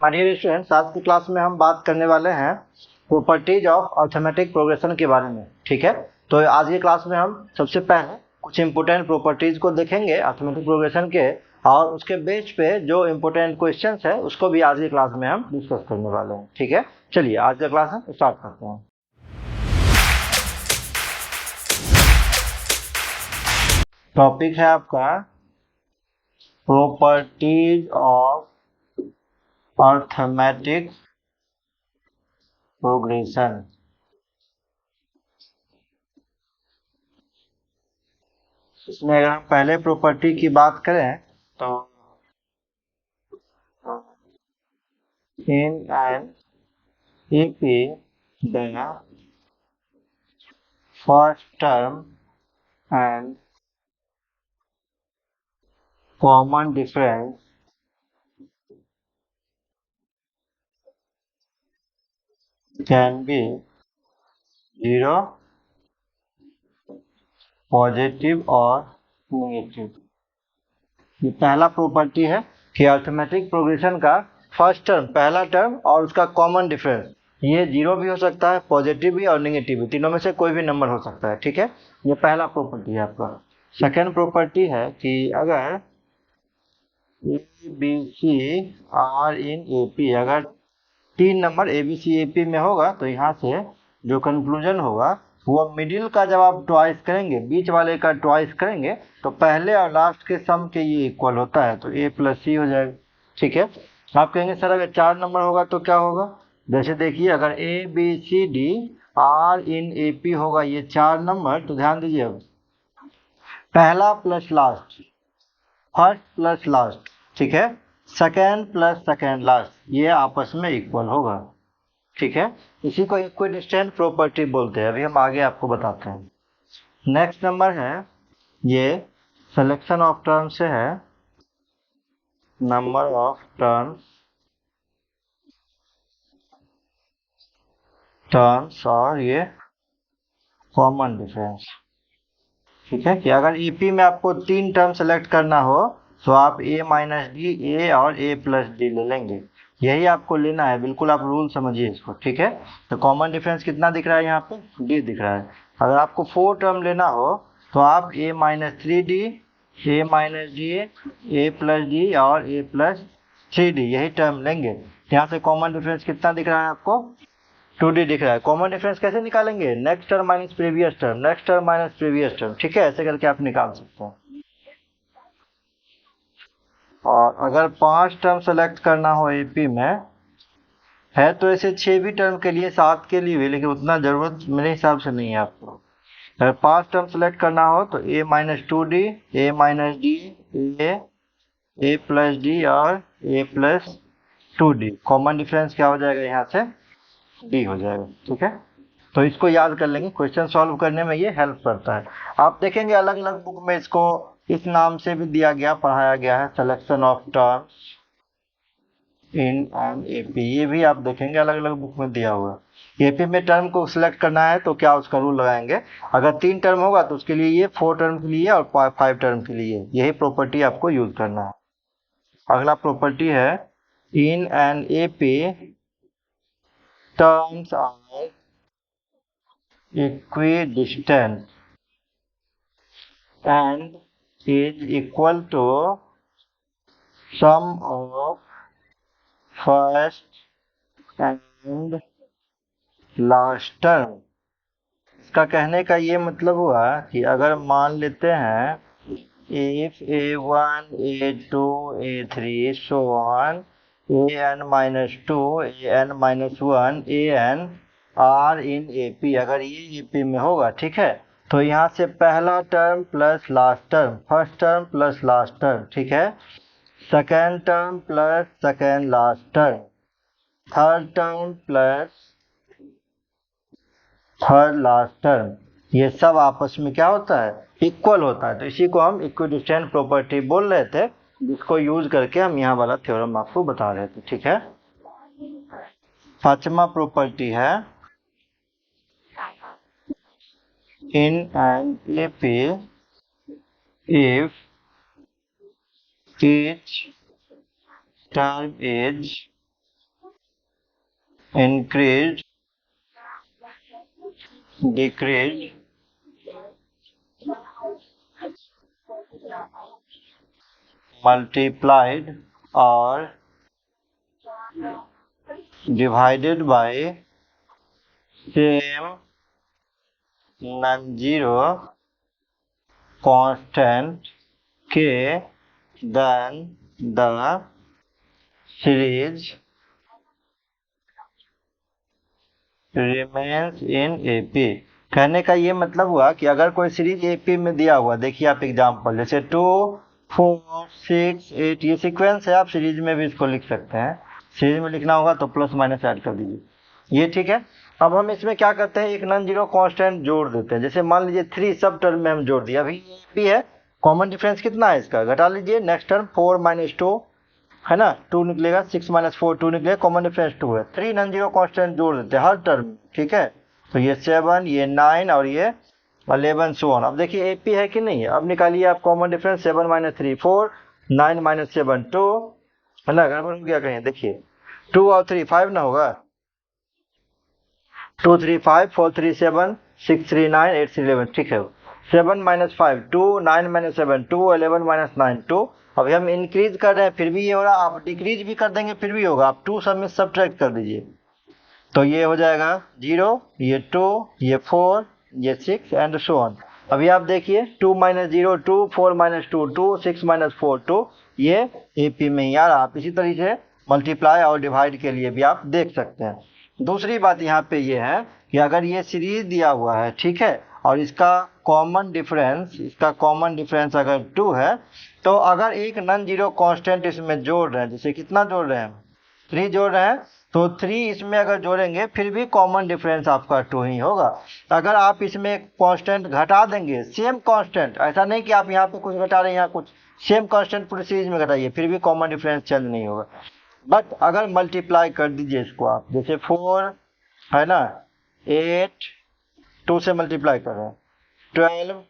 My dear students, आज की class में हम बात करने वाले हैं प्रॉपर्टीज ऑफ अर्थमेटिक प्रोग्रेशन के बारे में। ठीक है, तो आज की क्लास में हम सबसे पहले कुछ इंपोर्टेंट प्रॉपर्टीज को देखेंगे अर्थमेटिक प्रोग्रेशन के, और उसके बेस पे जो इंपोर्टेंट क्वेश्चंस है उसको भी आज की क्लास में हम डिस्कस करने वाले हैं। ठीक है, चलिए आज का क्लास हम स्टार्ट करते हैं। टॉपिक है आपका प्रॉपर्टीज ऑफ अर्थमेटिक प्रोग्रेशन। इसमें अगर हम पहले प्रॉपर्टी की बात करें तो in an EP the first term and common difference can be 0, positive और नेगेटिव। ये पहला प्रॉपर्टी है कि अर्थमेटिक प्रोग्रेशन का फर्स्ट टर्म, पहला टर्म और उसका कॉमन डिफरेंस ये 0 भी हो सकता है, पॉजिटिव भी और नेगेटिव भी, तीनों में से कोई भी नंबर हो सकता है। ठीक है, ये पहला प्रॉपर्टी है आपका। सेकेंड प्रॉपर्टी है कि अगर A B C are in A P, अगर तीन number A B C A P में होगा तो यहाँ से जो कंक्लूजन होगा वो मिडिल का जब आप ट्वाइस करेंगे, बीच वाले का ट्वाइस करेंगे तो पहले और लास्ट के सम के ये इक्वल होता है, तो ए प्लस सी हो जाएगा। ठीक है, आप कहेंगे सर अगर चार नंबर होगा तो क्या होगा? जैसे देखिए, अगर A B C D are in A P होगा ये चार नंबर, तो ध्यान दीजिए अब पहला plus last, first plus last, ठीक है, सेकेंड प्लस सेकेंड लास्ट, ये आपस में इक्वल होगा। ठीक है, इसी को इक्विडिस्टेंट प्रॉपर्टी बोलते हैं, अभी हम आगे आपको बताते हैं। नेक्स्ट नंबर है, ये सिलेक्शन ऑफ टर्म से है, नंबर ऑफ टर्म्स और ये कॉमन डिफरेंस। ठीक है, कि अगर ईपी में आपको तीन टर्म सेलेक्ट करना हो तो आप ए माइनस डी, ए और ए प्लस डी ले लेंगे, यही आपको लेना है, बिल्कुल आप रूल समझिए इसको। ठीक है, तो कॉमन डिफरेंस कितना दिख रहा है यहाँ पे? डी दिख रहा है। अगर आपको फोर टर्म लेना हो तो आप ए minus three D, A minus D, A plus D और ए प्लस थ्री डी, यही टर्म लेंगे। यहाँ से कॉमन डिफरेंस कितना दिख रहा है आपको? 2D दिख रहा है। कॉमन डिफरेंस कैसे निकालेंगे? Next term minus previous term, next term minus previous term. ठीक है, ऐसे करके आप निकाल सकते हैं। और अगर पांच टर्म सेलेक्ट करना हो एपी में है तो ऐसे 6 भी टर्म के लिए, 7 के लिए भी, लेकिन उतना जरूरत मेरे हिसाब से नहीं है आपको। अगर पांच टर्म सेलेक्ट करना हो तो A minus two D, A minus D, A plus D और A plus two D. Common difference क्या हो जाएगा? यहाँ से डी हो जाएगा। ठीक है, तो इसको याद कर लेंगे, क्वेश्चन सॉल्व करने में ये हेल्प करता है। आप देखेंगे अलग अलग बुक में इसको इस नाम से भी दिया गया, पढ़ाया गया है, selection of terms in an AP, ये भी आप देखेंगे अलग अलग बुक में दिया हुआ है। एपी में टर्म को सिलेक्ट करना है तो क्या उसका रूल लगाएंगे? अगर तीन टर्म होगा तो उसके लिए ये, फोर टर्म के लिए और फाइव टर्म के लिए, यही प्रॉपर्टी आपको यूज करना है। अगला प्रॉपर्टी है, in an AP terms are equidistant and is equal to sum of first and last term। इसका कहने का ये मतलब हुआ कि अगर मान लेते हैं if a1, a2, a3 so on an-2, an-1, an are in AP, अगर ये एपी में होगा, ठीक है, तो यहाँ से पहला term plus last term, first term plus last term, ठीक है, second term plus second last term, third term plus third last term, ये सब आपस में क्या होता है? इक्वल होता है। तो इसी को हम इक्विडिस्टेंट प्रॉपर्टी बोल रहे थे, जिसको यूज करके हम यहाँ वाला थ्योरम आपको बता रहे थे। ठीक है, पांचवा प्रॉपर्टी है, in an AP if each term is increased, decreased, multiplied or divided by same non-zero constant k, then the series remains in AP। कहने का ये मतलब हुआ कि अगर कोई सीरीज AP में दिया हुआ, देखिए आप एग्जांपल जैसे 2, 4, 6, 8, ये सीक्वेंस है, आप सीरीज में भी इसको लिख सकते हैं। सीरीज में लिखना होगा तो प्लस माइनस ऐड कर दीजिए, ये ठीक है। अब हम इसमें क्या करते हैं, एक नॉन जीरो कांस्टेंट जोड़ देते हैं। जैसे मान लीजिए 3 सब टर्म में हम जोड़ दिया, अभी AP है, कॉमन डिफरेंस कितना है इसका, घटा लीजिए। नेक्स्ट टर्म 4 - 2 है ना, 2 निकलेगा, 6 - 4 2 निकलेगा, कॉमन डिफरेंस 2 है। 3 नॉन जीरो कांस्टेंट जोड़ देते हैं हर टर्म, ठीक है। तो ये 7, ये 9 और ये 11 सो ऑन। अब देखिए AP है कि नहीं है, अब निकालिए आप कॉमन डिफरेंस। 7 - 3 4, 9 - 7 2, है ना, गड़बड़ हो गया कहीं, देखिए 2 और 3 5 ना होगा, 2 3 5 4 3 7 6 3 9 8 3 11, ठीक है। 7 - 5 2, 9 - 7 2, 11 - 9 2। अभी हम इंक्रीज कर रहे हैं फिर भी ये हो रहा, आप डिक्रीज भी कर देंगे फिर भी होगा। आप 2 सब में सब्ट्रैक्ट कर दीजिए तो ये हो जाएगा 0, ये 2, ये 4, ये 6 एंड सो ऑन। अभी आप देखिए 2 - 0 2, 4 - 2 2, 6 - 4 2, ये AP में ही आ रहा। आप इसी तरीके से मल्टीप्लाई और डिवाइड के लिए भी आप देख सकते हैं। दूसरी बात यहाँ पे ये है कि अगर ये सीरीज दिया हुआ है, ठीक है, और इसका कॉमन डिफरेंस अगर 2 है, तो अगर एक नॉन जीरो कांस्टेंट इसमें जोड़ रहे हैं, जैसे कितना जोड़ रहे हैं, 3 जोड़ रहे हैं, तो 3 इसमें अगर जोड़ेंगे फिर भी कॉमन डिफरेंस आपका 2 ही होगा। अगर आप इसमें कांस्टेंट घटा देंगे, सेम कांस्टेंट, ऐसा नहीं कि आप यहाँ पे कुछ घटा रहे हैं यहाँ कुछ, सेम कांस्टेंट पूरी सीरीज में घटाइए फिर भी कॉमन डिफरेंस चेंज नहीं होगा। बट अगर मल्टीप्लाई कर दीजिए इसको आप, जैसे 4 है ना, 8 2 से मल्टीप्लाई कर रहे हैं, 12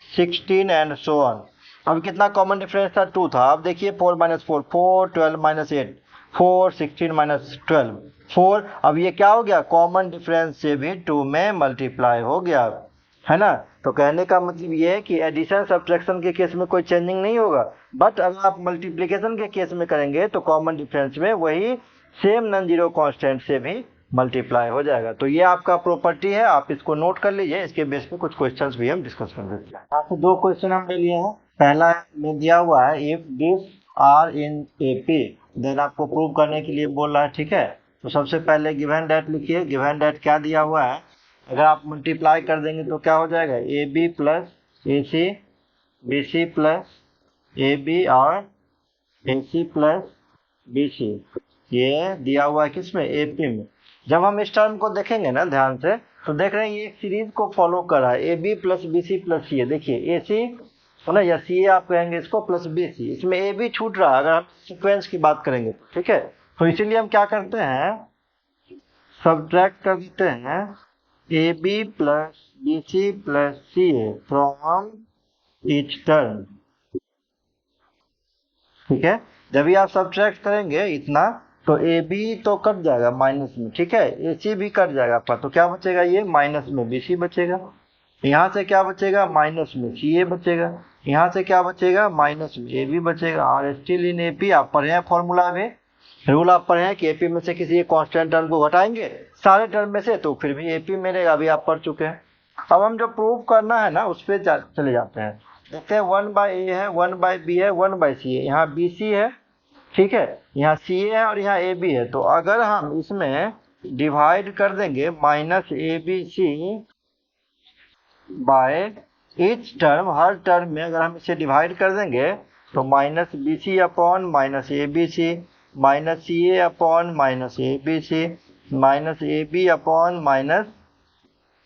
16 एंड सो ऑन। अब कितना कॉमन डिफरेंस था, 2 था। अब देखिए 4 - 4 4, 12 - 8 4, 16 - 12 4। अब ये क्या हो गया, कॉमन डिफरेंस से भी 2 में मल्टीप्लाई हो गया, है ना। तो कहने का मतलब ये है कि एडिशन सब्ट्रैक्शन के केस में कोई चेंजिंग नहीं होगा, बट अगर आप मल्टीप्लिकेशन के केस में करेंगे तो कॉमन डिफरेंस में वही सेम नॉन जीरो कांस्टेंट से भी मल्टीप्लाई हो जाएगा। तो ये आपका प्रॉपर्टी है, आप इसको नोट कर लीजिए, इसके बेस पे कुछ क्वेश्चंस भी हम डिस्कस कर देते हैं। यहाँ से 2 क्वेश्चन हम ले लिए हैं। पहला में दिया हुआ है if this are in AP, then आपको प्रूव करने के लिए बोल रहा है, ठीक है। तो सबसे पहले गिवन डेट लिखिए। गिवन डेट क्या दिया हुआ है, अगर आप मल्टीप्लाई कर देंगे तो क्या हो जाएगा, AB + AC, BC + AB और AC + BC, ये दिया हुआ है किसमें, AP में। जब हम इस टर्म को देखेंगे ना ध्यान से, तो देख रहे हैं ये एक सीरीज को फॉलो कर रहा है, AB + BC + C। देखिए AC है ना, या CA आप कहेंगे इसको, + BC, इसमें AB छूट रहा है अगर हम सीक्वेंस की बात करेंगे, ठीक है। तो इसीलिए हम क्या करते हैं, सब्ट्रैक्ट कर देते हैं AB + BC + CA from each term, ठीक है। जब भी आप सब्ट्रैक्ट करेंगे इतना, तो AB तो कट जाएगा माइनस में, ठीक है, AC भी कट जाएगा आपका, तो क्या बचेगा, ये माइनस में BC बचेगा। यहाँ से क्या बचेगा, माइनस में CA बचेगा। यहाँ से क्या बचेगा, माइनस में AB बचेगा। और स्टिल इन AP आप पढ़े हैं फॉर्मूला में, रूल आप पढ़े हैं कि AP में से किसी एक कांस्टेंट टर्म को घटाएंगे सारे टर्म में से, तो फिर भी AP मिलेगा, अभी आप पढ़ चुके हैं। अब हम जो प्रूव करना है ना उस पर चले जाते हैं। देखते हैं 1/A है, 1/B है, 1/C है, यहाँ BC है, ठीक है, यहाँ CA है और यहाँ AB है। तो अगर हम इसमें डिवाइड कर देंगे -ABC by each term, her term में अगर हम इसे डिवाइड कर देंगे तो -BC upon -ABC, -CA upon -ABC, -AB upon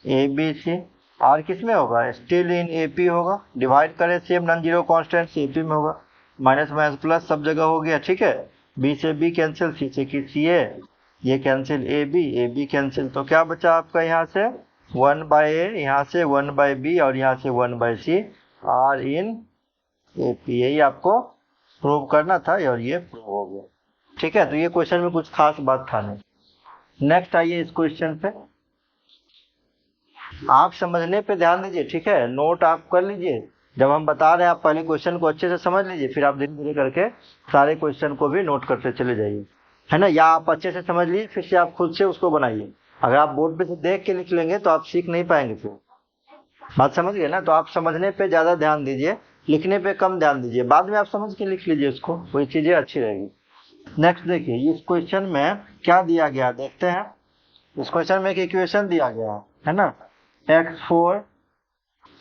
-ABC, और किस में होगा, स्टिल इन AP होगा। डिवाइड करें सेम नॉन जीरो कांस्टेंट से AP में होगा, माइनस माइनस प्लस सब जगह हो गया, ठीक है। B से B कैंसिल, C से CA, ये कैंसिल, AB कैंसिल, तो क्या बचा आपका यहाँ से 1/A, यहाँ से 1/B और यहाँ से 1/C आर इन AP। यही आपको प्रूव करना था और ये प्रूव हो गया, ठीक है। तो ये क्वेश्चन में कुछ खास बात था नहीं। नेक्स्ट आइए इस क्वेश्चन पे, आप समझने पे ध्यान दीजिए, ठीक है, नोट आप कर लीजिए। जब हम बता रहे हैं आप पहले क्वेश्चन को अच्छे से समझ लीजिए, फिर आप धीरे धीरे करके सारे क्वेश्चन को भी नोट करते चले जाइए, है ना। या आप अच्छे से समझ लीजिए, फिर से आप खुद से उसको बनाइए। अगर आप बोर्ड पे से देख के लिख लेंगे तो आप सीख नहीं पाएंगे फिर। बात समझ गए ना। तो आप समझने पे ज्यादा ध्यान दीजिए, लिखने पे कम ध्यान दीजिए। बाद में आप समझ के लिख लीजिए उसको, वही चीजें अच्छी रहेगी। नेक्स्ट देखिए इस क्वेश्चन में क्या दिया गया देखते हैं। इस क्वेश्चन में एक इक्वेशन दिया गया है ना, x4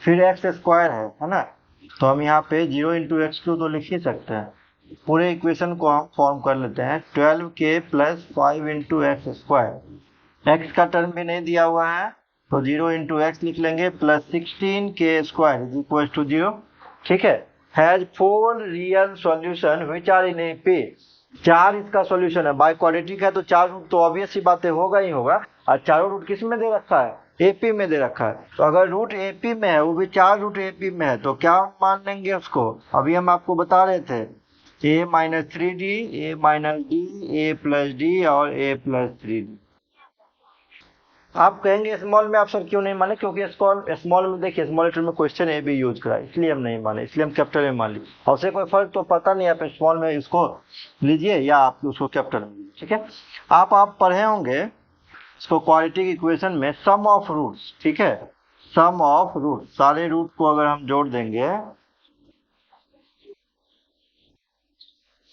फिर एक्स स्क्वायर है ना। तो हम यहाँ पे 0 × x2 तो लिख ही सकते हैं। पूरे इक्वेशन को हम फॉर्म कर लेते हैं 12k + 5 × x²। x का टर्म भी नहीं दिया हुआ है तो 0 × x लिख लेंगे प्लस 16k² = 0। ठीक है। Has 4 real solution which are in AP। 4 इसका सॉल्यूशन है, बाय क्वाड्रेटिक है तो 4 रूट तो ऑब्वियस सी बातें होगा ही होगा। और चारों रूट किस में दे रखा है, AP में दे रखा है। तो अगर रूट AP में है, वो भी 4 रूट AP में है, तो क्या मान लेंगे उसको, अभी हम आपको बता रहे थे a - 3d, a - d, a + d और a + 3d। आप कहेंगे स्मॉल में आप सर क्यों नहीं माने, क्योंकि स्मॉल में देखिए स्मॉल लेटर में क्वेश्चन ए भी यूज करा, इसलिए हम नहीं माने, इसलिए हम कैपिटल में मान ली। और से कोई फर्क तो पता नहीं, आप स्मॉल में इसको लीजिए या आप उसको कैपिटल में लीजिए। ठीक है। आप पढ़े होंगे इसको क्वाड्रेटिक इक्वेशन में सम ऑफ रूट्स। ठीक है, सम ऑफ रूट, सारे रूट को अगर हम जोड़ देंगे,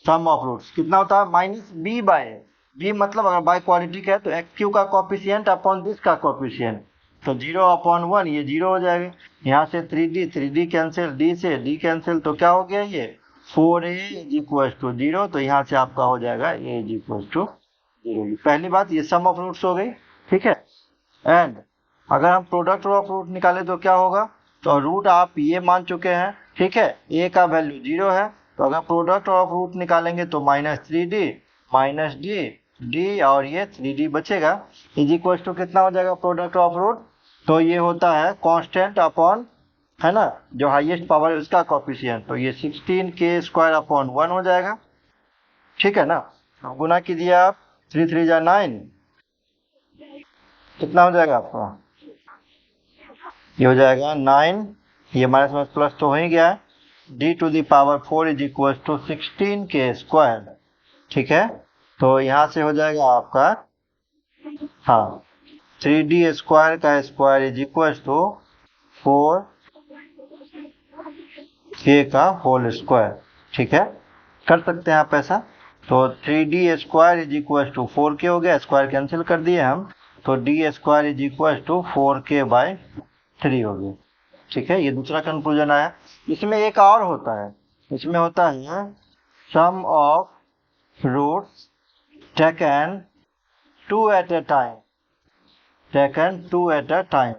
सम ऑफ रूट्स कितना होता है -b/a। b मतलब अगर बाय क्वाड्रेटिक है तो x³ का कोएफिशिएंट अपॉन दिस का कोएफिशिएंट, तो 0/1 ये 0 हो जाएगा। यहाँ से 3d कैंसिल, d से d कैंसिल, तो क्या हो गया ये 4a = 0। तो यहाँ से आपका हो जाएगा a = 0। पहली बात ये सम ऑफ रूट्स हो गई। ठीक है। एंड अगर हम प्रोडक्ट ऑफ रूट निकाले तो क्या होगा, तो रूट आप ये मान चुके हैं। ठीक है, a का वैल्यू 0 है, तो अगर प्रोडक्ट ऑफ रूट निकालेंगे तो -3d -d और ये 3d बचेगा, = कितना हो जाएगा प्रोडक्ट ऑफ रूट, तो ये होता है कांस्टेंट अपॉन, है ना, जो हाईएस्ट पावर है उसका कोएफिशिएंट, तो ये 16k² / 1 हो जाएगा। ठीक है ना। गुना कीजिए आप, 3 3 जा 9, कितना हो जाएगा आपका, ये हो जाएगा 9, ये माइनस में प्लस तो हो ही गया है, d⁴ = 16k²। ठीक है। तो यहाँ से हो जाएगा आपका, हाँ, 3d² का स्क्वायर = 4k का होल स्क्वायर। ठीक है, कर सकते हैं आप ऐसा। तो 3d² = 4k हो गया, स्क्वायर कैंसिल कर दिए हम, तो d² = 4k/3 हो गया। ठीक है, ये दूसरा कंक्लूजन आया। इसमें एक और होता है, इसमें होता है sum of roots taken 2 at a time, taken 2 at a time,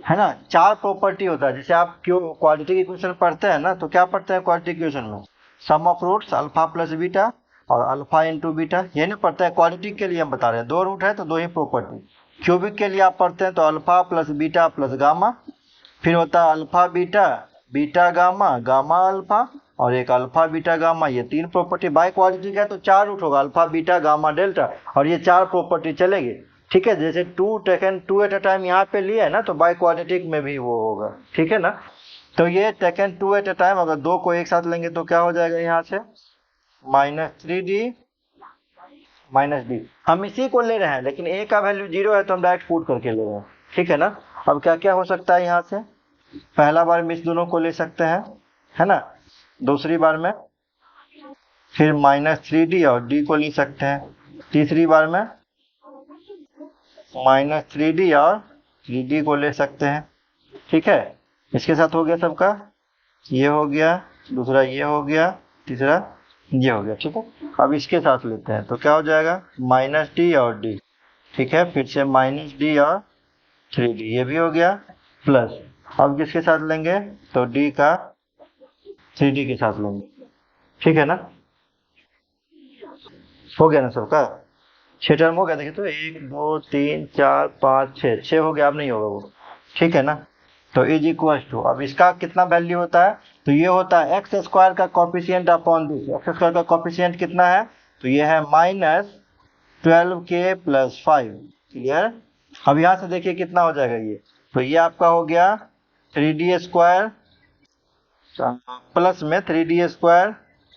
है ना। 4 प्रॉपर्टी होता है, जैसे आप क्यों क्वाड्रेटिक इक्वेशन पढ़ते हैं ना, तो क्या पढ़ते हैं क्वाड्रेटिक इक्वेशन में, सम ऑफ रूट्स अल्फा + बीटा और अल्फा × बीटा, ये नहीं पढ़ते हैं। क्वाड्रेटिक के लिए हम बता रहे हैं, 2 रूट है तो 2 ही प्रॉपर्टी। क्यूबिक के लिए आप पढ़ते हैं तो अल्फा + बीटा + गामा, फिर होता है alpha beta, beta gamma, gamma alpha और एक अल्फा बीटा गामा, ये 3 प्रॉपर्टी। बाय क्वाड्रेटिक है तो 4 रूट होगा, अल्फा बीटा गामा डेल्टा, और ये 4 प्रॉपर्टी चलेगी। ठीक है, जैसे 2 टेकन 2 at a टाइम यहाँ पे लिया है ना, तो बाय क्वाड्रेटिक में भी वो होगा। ठीक है ना। तो ये टेकन 2 at a टाइम, अगर 2 को एक साथ लेंगे तो क्या हो जाएगा, यहाँ से -3d -d। हम इसी को ले रहे हैं, लेकिन a का वैल्यू 0 है तो हम डायरेक्ट पुट करके ले रहे हैं। ठीक है ना। अब क्या क्या हो सकता है यहाँ से, पहला बार में इस दोनों को ले सकते हैं, है ना, दूसरी बार में फिर -3d और d को ले सकते हैं, तीसरी बार में -3d और 3d को ले सकते हैं। ठीक है, इसके साथ हो गया सबका, ये हो गया, दूसरा ये हो गया, तीसरा ये हो गया। ठीक है, अब इसके साथ लेते हैं तो क्या हो जाएगा -d और d। ठीक है, फिर से -d और 3d, ये भी हो गया, प्लस अब किसके साथ लेंगे, तो d का 3d के साथ लेंगे। ठीक है ना, हो गया ना सबका, 6 टर्म हो गया। देखिए तो 1 2 3 4 5 6 हो गया, अब नहीं होगा वो। ठीक है ना। तो = अब इसका कितना वैल्यू होता है, तो ये होता है x² का कोएफिशिएंट अपॉन दिस। x² का कोएफिशिएंट कितना है, तो ये है 12k प्लस 5। क्लियर। अब यहाँ से देखिए कितना हो जाएगा ये, तो ये आपका हो गया 3d स्क्वायर प्लस में 3d स्क्वायर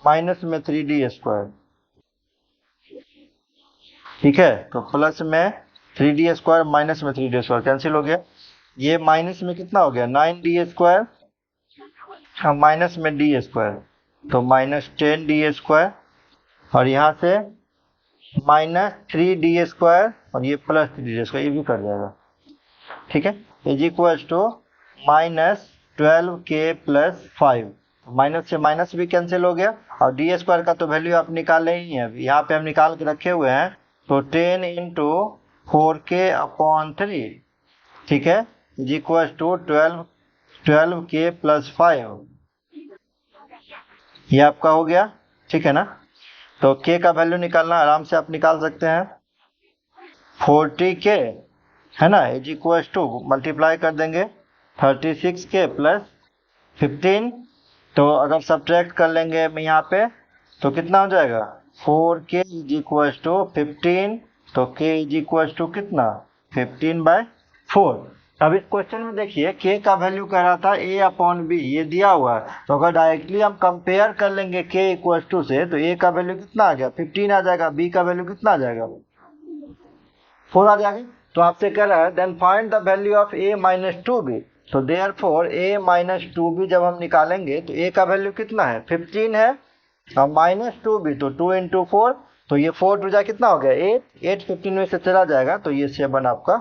माइनस में 3d स्क्वायर। ठीक है, तो प्लस में 3d स्क्वायर माइनस में 3d स्क्वायर कैंसिल हो गया। ये माइनस में कितना हो गया 9d स्क्वायर, हाँ माइनस में d स्क्वायर, तो माइनस 10d स्क्वायर, और यहाँ से माइनस 3d स्क्वायर और ये प्लस 3d स्क्वायर, ये भी कट जाएगा। ठीक है, is equal to minus 12k प्लस 5। माइनस से माइनस भी कैंसिल हो गया, और डी स्क्वायर का तो वैल्यू आप निकाले ही है, यहाँ पे हम निकाल के रखे हुए हैं, तो 10 इंटू 4k अपॉन 3। ठीक है, इज इक्वल टू 12k प्लस 5, ये आपका हो गया। ठीक है ना, तो k का वैल्यू निकालना आराम से आप निकाल सकते हैं, 40k है ना, इज इक्वल टू मल्टीप्लाई कर देंगे 36k प्लस 15, तो अगर सब्ट्रैक्ट कर लेंगे हम यहाँ पे तो कितना हो जाएगा 4k इज इक्वल टू 15, तो k इज इक्वल टू कितना 15/4। अब इस क्वेश्चन में देखिए k का वैल्यू कह रहा था a अपॉन b, ये दिया हुआ है, तो अगर डायरेक्टली हम कंपेयर कर लेंगे k इक्वल टू से, तो a का वैल्यू कितना आ गया 15 आ जाएगा, b का वैल्यू कितना आ जाएगा 4 आ जाएगा। तो आपसे कह रहा है then find the value of a minus 2b, तो देयरफॉर a माइनस 2b जब हम निकालेंगे तो a का वैल्यू कितना है 15 है, और माइनस 2b तो 2 इंटू 4, तो ये 4 टू जा कितना हो गया 8 15 में से चला जाएगा, तो ये 7 आपका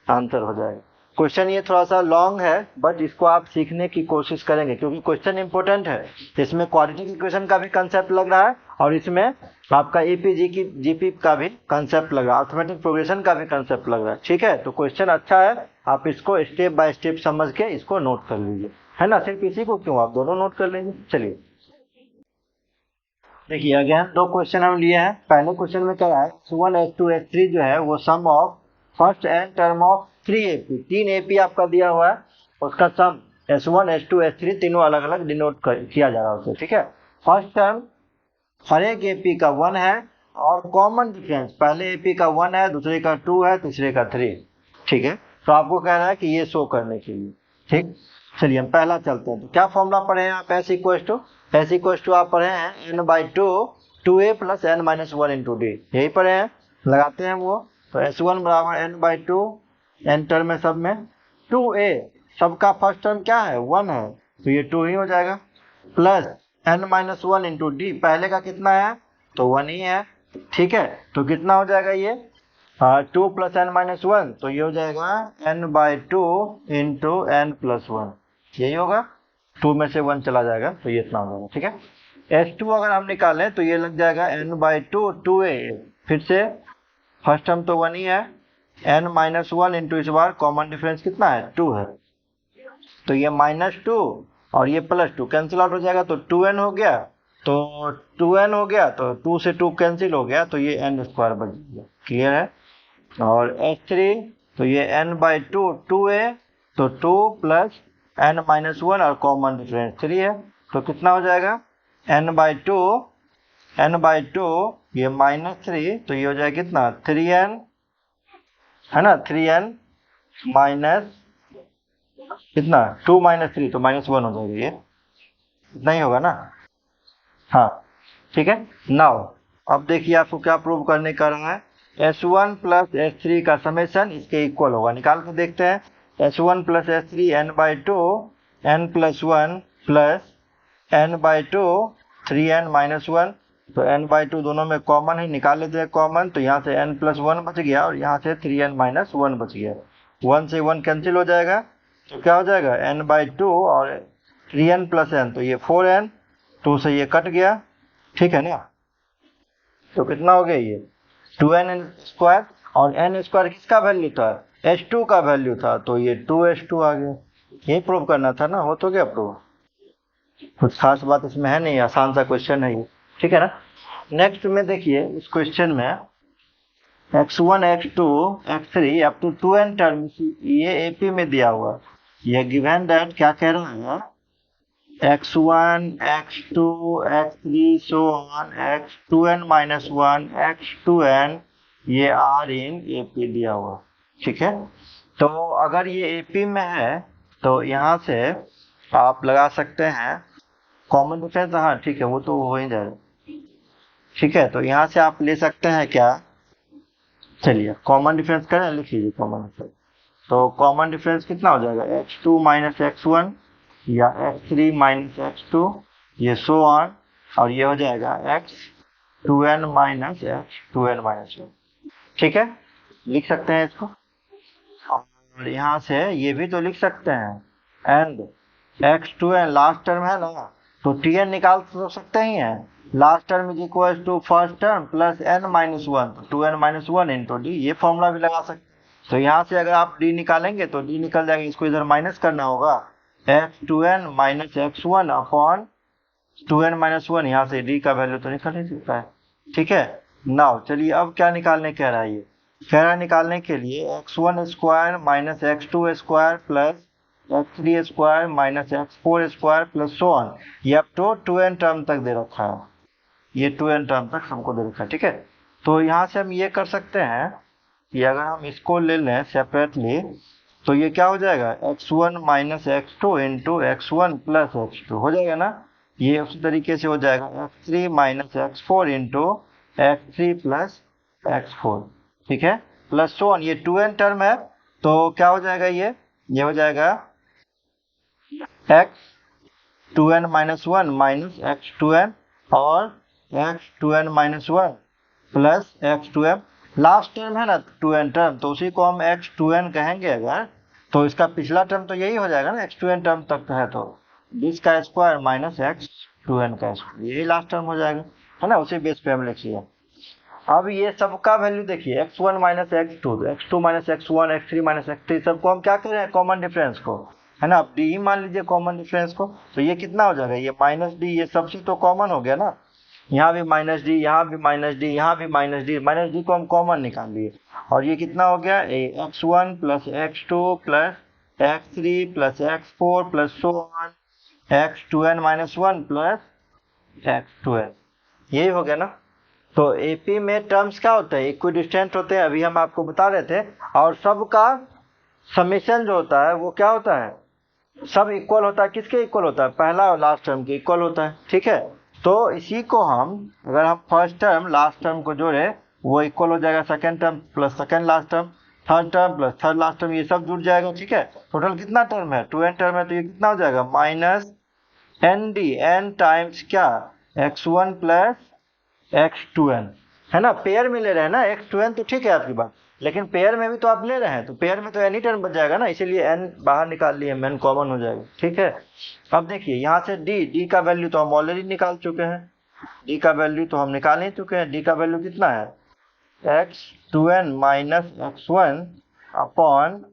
आंसर हो जाएगा। क्वेश्चन ये थोड़ा सा लॉन्ग है, बट इसको आप सीखने की कोशिश करेंगे क्योंकि क्वेश्चन इंपॉर्टेंट है। इसमें क्वाड्रेटिक इक्वेशन का भी कंसेप्ट लग रहा है, और इसमें आपका एपीजी की जीपी का भी कंसेप्ट लग रहा है, अर्थमेटिक प्रोग्रेशन का भी कंसेप्ट लग रहा है। ठीक है, तो क्वेश्चन अच्छा है, आप इसको स्टेप बाय स्टेप समझ के इसको नोट कर लीजिए, है ना, सिर्फ इसी को क्यों आप दोनों नोट कर लीजिए। चलिए देखिए अगेन दो क्वेश्चन हम लिए हैं। पहले क्वेश्चन में क्या है S1 S2 S3 जो है वो sum of first N term of 3 AP, 3 AP आपका दिया हुआ है, उसका सम S1 S2 S3 तीनों अलग अलग डिनोट किया जा रहा है उसे। ठीक है, फर्स्ट टर्म हर एक AP का 1 है, और कॉमन डिफरेंस पहले AP का 1 है, दूसरे का 2 है, तीसरे का 3। ठीक है, तो आपको कह रहा है कि ये शो करने के लिए। ठीक, चलिए हम पहला चलते हैं। तो क्या फॉर्मूला पढ़े हैं आप, एस इक्वल टू आप पढ़े हैं n/2 2a plus n minus 1 into D, यही पढ़े हैं, लगाते हैं वो। तो S1 बराबर n/2, n टर्म है सब में, 2a सबका फर्स्ट टर्म क्या है 1 है, तो ये 2 ही हो जाएगा, plus n minus 1 into D, पहले का कितना है तो 1 ही है। ठीक है, तो कितना हो जाएगा ये 2 प्लस n माइनस 1, तो ये हो जाएगा n/2 इंटू n प्लस 1, यही होगा, 2 में से 1 चला जाएगा तो ये इतना हो जाएगा। ठीक है, S2 अगर हम निकालें तो ये लग जाएगा n/2 2a, फिर से फर्स्ट टर्म तो 1 ही है, n माइनस 1 इंटू इस बार कॉमन डिफरेंस कितना है 2 है, तो ये -2 और ये +2 कैंसिल आउट हो जाएगा, तो 2n हो गया, तो 2n हो गया, तो 2 से 2 कैंसिल हो गया, तो ये n स्क्वायर बच गया। क्लियर है, और S3 तो ये n/2 2a, तो 2 प्लस n माइनस 1 और कॉमन डिफरेंस 3 है, तो कितना हो जाएगा n/2 ये -3, तो ये हो जाएगा कितना 3n, है ना, 3n माइनस कितना 2 माइनस 3, तो -1 हो जाएगा, ये इतना ही होगा ना। हाँ ठीक है, नाउ अब देखिए आपको क्या प्रूव करने का रहा है, S1 प्लस S3 का समेशन इसके इक्वल होगा, निकाल के देखते हैं। S1 plus S3 n/2 n plus 1 plus n/2 3n minus 1, तो n/2 दोनों में कॉमन है, निकाल लेते हैं कॉमन, तो यहाँ से n प्लस 1 बच गया और यहाँ से 3n माइनस 1 बच गया, 1 से 1 कैंसिल हो जाएगा, तो क्या हो जाएगा n/2 और 3n प्लस n, तो ये 4n, 2 से ये कट गया। ठीक है ना, तो कितना हो गया ये 2n स्क्वायर, और n स्क्वायर किसका वैल्यू था h2 का वैल्यू था, तो ये 2h2 आ गया, यही प्रूव करना था ना, हो तो गया प्रूव, कुछ खास बात इसमें है नहीं, आसान सा क्वेश्चन है ये। ठीक है ना, नेक्स्ट में देखिए इस क्वेश्चन में x1 x2 x3 up to 2n term, ये AP में दिया हुआ, ये गिवन दैट क्या कह रहा है x1 x2 x3 so on x2n minus 1 x2n ये R इन AP दिया हुआ, ठीक है। तो अगर ये AP में है तो यहाँ से आप लगा सकते हैं कॉमन डिफरेंस, हाँ ठीक है, वो तो हो ही जाएगा, ठीक है। तो यहाँ से आप ले सकते हैं क्या, चलिए कॉमन डिफरेंस करें, लिख लीजिए कॉमन डिफरेंस। तो कॉमन डिफरेंस कितना हो जाएगा, x2 माइनस x1 या x3 माइनस x2, ये सो ऑन, और ये हो जाएगा x2n माइनस x2n माइनस 1, ठीक है, लिख सकते हैं इसको। और यहाँ से ये भी तो लिख सकते हैं एंड x2n लास्ट टर्म है ना, तो tn निकाल तो सकते ही हैं, last term is equal to first term plus n minus 1, तो 2n माइनस 1 इंटू डी, ये फॉर्मूला भी लगा सकते। तो यहाँ से अगर आप d निकालेंगे तो d निकल जाएगा, इसको इधर माइनस करना होगा, x2n minus x1 upon 2n minus 1, यहाँ से d का वैल्यू तो निकल नहीं सकता है, ठीक है। नाउ चलिए अब क्या निकालने कह रहा है, ये कह रहा है निकालने के लिए x1 square minus x2 square plus x3 square minus x4 square plus so on, ये अब तो 2n टर्म तक दे रखा है, ये 2n टर्म तक हमको दे रखा है, ठीक है। तो यहाँ से हम ये कर सकते हैं कि अगर हम इसको ले लें सेपरेटली तो ये क्या हो जाएगा, x1 minus x2 into x1 plus x2 हो जाएगा ना, ये उसी तरीके से हो जाएगा x3 minus x4 into x3 plus x4, ठीक है, प्लस सो ऑन, ये 2n टर्म है तो क्या हो जाएगा, ये हो जाएगा x2n माइनस 1 माइनस x2n और x2n minus 1 plus x2m, last term है ना 2n टर्म, तो उसी को हम x2n कहेंगे अगर, तो इसका पिछला टर्म तो यही हो जाएगा ना, x2n टर्म तक है तो दिस का स्क्वायर माइनस x2n का स्क्वायर, यही लास्ट टर्म हो जाएगा, है ना, उसी बेस पे हम लिखिए। अब ये सबका वैल्यू देखिए, x1 minus x2, x2 minus x1, x3 minus x3, सबको हम क्या कर रहे हैं, कॉमन डिफरेंस को, है ना, अब d ही मान लीजिए कॉमन डिफरेंस को, तो ये कितना हो जाएगा, ये माइनस डी, ये सबसे तो कॉमन हो गया ना, यहाँ भी माइनस डी, यहाँ भी माइनस डी, यहाँ भी माइनस डी, माइनस डी को हम कॉमन निकाल लिए, और ये कितना हो गया, x1 plus x2 plus x3 plus x4 plus so on x2n minus 1 plus x2n, यही हो गया ना। तो एपी में टर्म्स क्या होता है, इक्विडिस्टेंट होते हैं, अभी हम आपको बता रहे थे, और सबका समेशन जो होता है वो क्या होता है, सब इक्वल होता है, किसके इक्वल होता है, पहला और लास्ट टर्म के इक्वल होता है, ठीक है। तो इसी को हम अगर हम फर्स्ट टर्म लास्ट टर्म को जोड़े वो इक्वल हो जाएगा second term plus second last term, third term plus third last term, ये सब जुड़ जाएगा, ठीक है। टोटल कितना टर्म है, 2n टर्म है, तो ये कितना हो जाएगा, minus N D, N times क्या, x1 प्लस x2n, है ना, पेयर में ले रहे हैं ना, x2n तो ठीक है आपकी बात, लेकिन पेयर में भी तो आप ले रहे हैं, तो पेयर में तो एनी टर्म बच जाएगा ना, इसीलिए n बाहर निकाल लिए, n कॉमन हो जाएगा, ठीक है। अब देखिए यहाँ से d का वैल्यू तो हम ऑलरेडी निकाल चुके हैं, d का वैल्यू तो हम निकाल ही चुके हैं, d का वैल्यू कितना है, x2n minus x1 upon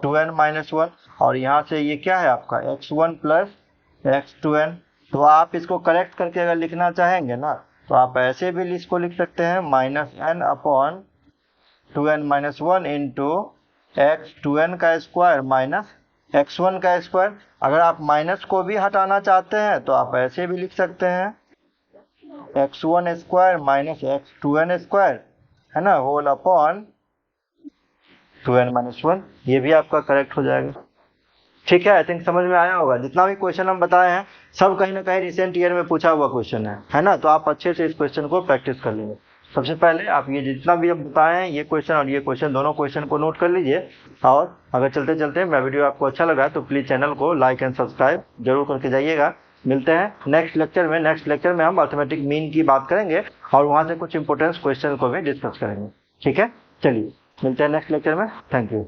2n minus 1, और यहाँ से ये क्या है आपका x1 प्लस x2n, तो आप इसको करेक्ट करके अगर लिखना चाहेंगे ना तो आप ऐसे भी इसको लिख सकते हैं, minus n upon 2n minus 1 into x2n का स्क्वायर माइनस x1 का स्क्वायर, अगर आप माइनस को भी हटाना चाहते हैं तो आप ऐसे भी लिख सकते हैं, x1 square minus x2n square, है ना, होल अपॉन 2n माइनस 1, ये भी आपका करेक्ट हो जाएगा, ठीक है। आई थिंक समझ में आया होगा, जितना भी क्वेश्चन हम बताए हैं सब कहीं ना कहीं रिसेंट ईयर में पूछा हुआ क्वेश्चन है ना, तो आप अच्छे से इस क्वेश्चन को प्रैक्टिस कर लेंगे। सबसे पहले आप ये जितना भी हम बताए हैं, ये क्वेश्चन और ये क्वेश्चन, दोनों क्वेश्चन को नोट कर लीजिए, और अगर चलते चलते मेरा वीडियो आपको अच्छा लगा है तो प्लीज़ चैनल को लाइक एंड सब्सक्राइब जरूर करके जाइएगा। मिलते हैं नेक्स्ट लेक्चर में हम अर्थमेटिक मीन की बात करेंगे और वहाँ से कुछ इंपॉर्टेंट क्वेश्चन को भी डिस्कस करेंगे, ठीक है। चलिए मिलते हैं नेक्स्ट लेक्चर में, थैंक यू।